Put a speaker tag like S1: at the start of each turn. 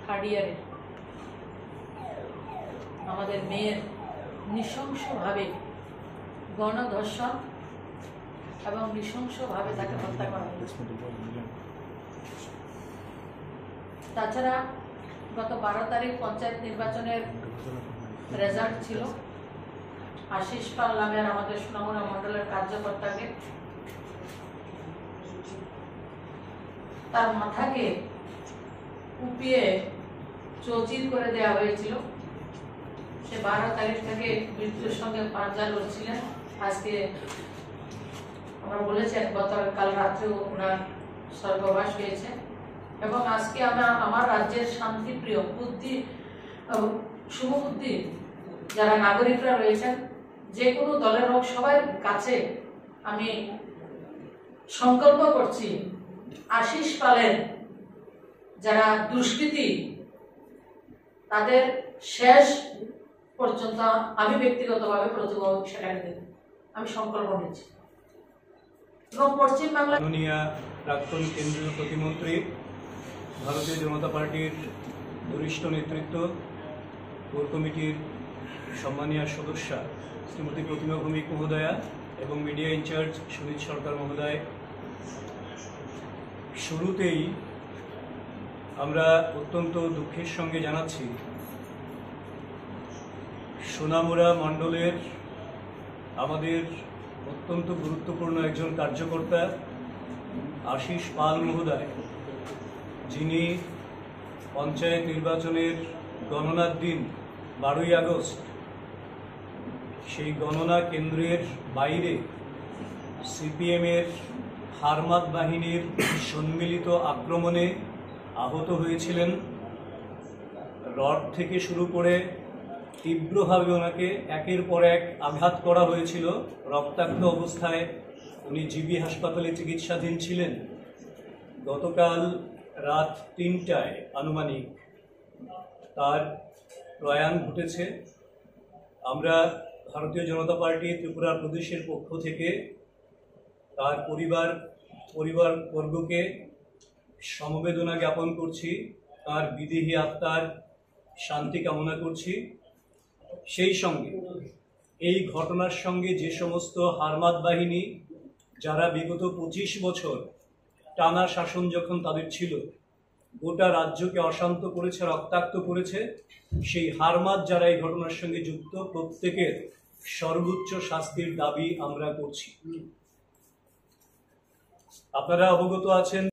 S1: Third ইয়ারে আমাদের মেয়ের নৃশংসভাবে গণধর্ষণ এবং নৃশংসভাবে তাকে হত্যা করা হয়েছে। তাছাড়া গত 12 তারিখ পঞ্চায়েত নির্বাচনের রেজাল্ট ছিল। আশিস পাল নামের আমাদের সুনামুড়া মন্ডলের কার্যকর্তাকে তার মাথাকে কুপিয়ে চৌচির করে দেওয়া হয়েছিল। সে 12 তারিখ থেকে মৃত্যুর সঙ্গে পাঞ্জা লড়ছিলেন। আজকে আমরা বলেছেন গতকাল রাত্রেও ওনার স্বর্গবাস হয়েছে। এবং আজকে আমার রাজ্যের শান্তিপ্রিয় বুদ্ধি শুভবুদ্ধি যারা নাগরিকরা রয়েছেন, যে কোনো দলের হোক, সবার কাছে আমি সংকল্প করছি আশিস পালের যারা দুষ্কৃতী তাদের শেষ পর্যন্ত আমি ব্যক্তিগতভাবে প্রতিবাদ সেখানে দেব, আমি সংকল্প নিচ্ছি। এবং পশ্চিমবাংলা
S2: মাননীয় প্রাক্তন কেন্দ্রীয় প্রতিমন্ত্রী, ভারতীয় জনতা পার্টির বরিষ্ঠ নেতৃত্ব, কোর কমিটির সম্মানীয় সদস্যা শ্রীমতী প্রতিমা ভৌমিক মহোদয়া এবং মিডিয়া ইনচার্জ সুনীত সরকার মহোদয়, শুরুতেই আমরা অত্যন্ত দুঃখের সঙ্গে জানাচ্ছি সোনামুড়া মণ্ডলের আমাদের অত্যন্ত গুরুত্বপূর্ণ একজন কার্যকর্তা আশিস পাল মহোদয়, যিনি পঞ্চায়েত নির্বাচনের গণনার দিন 12ই আগস্ট সেই গণনা কেন্দ্রের বাইরে সিপিএমের হারমাদ বাহিনীর সম্মিলিত আক্রমণে আহত হয়েছিলেন। রড থেকে শুরু করে তীব্রভাবে ওনাকে একের পর এক আঘাত করা হয়েছিল। রক্তাক্ত অবস্থায় উনি জিবি হাসপাতালে চিকিৎসাধীন ছিলেন। গতকাল রাত 3টায় আনুমানিক তার প্রয়াণ ঘটেছে। আমরা ভারতীয় জনতা পার্টি ত্রিপুরা প্রদেশের পক্ষ থেকে তার পরিবারবর্গকে সমবেদনা জ্ঞাপন করছি, তার বিদেহী আত্মার শান্তি কামনা করছি। সেই সঙ্গে এই ঘটনার সঙ্গে যে সমস্ত হারমাদ বাহিনী যারা বিগত 25 বছর টানা শাসন যখন তাদের ছিল, গোটা রাজ্যকে অশান্ত করেছে, রক্তাক্ত করেছে, সেই হারমাদ যারা এই ঘটনার সঙ্গে যুক্ত, প্রত্যেকের সর্বোচ্চ শাস্তির দাবি আমরা করছি। আপনারা অবগত আছেন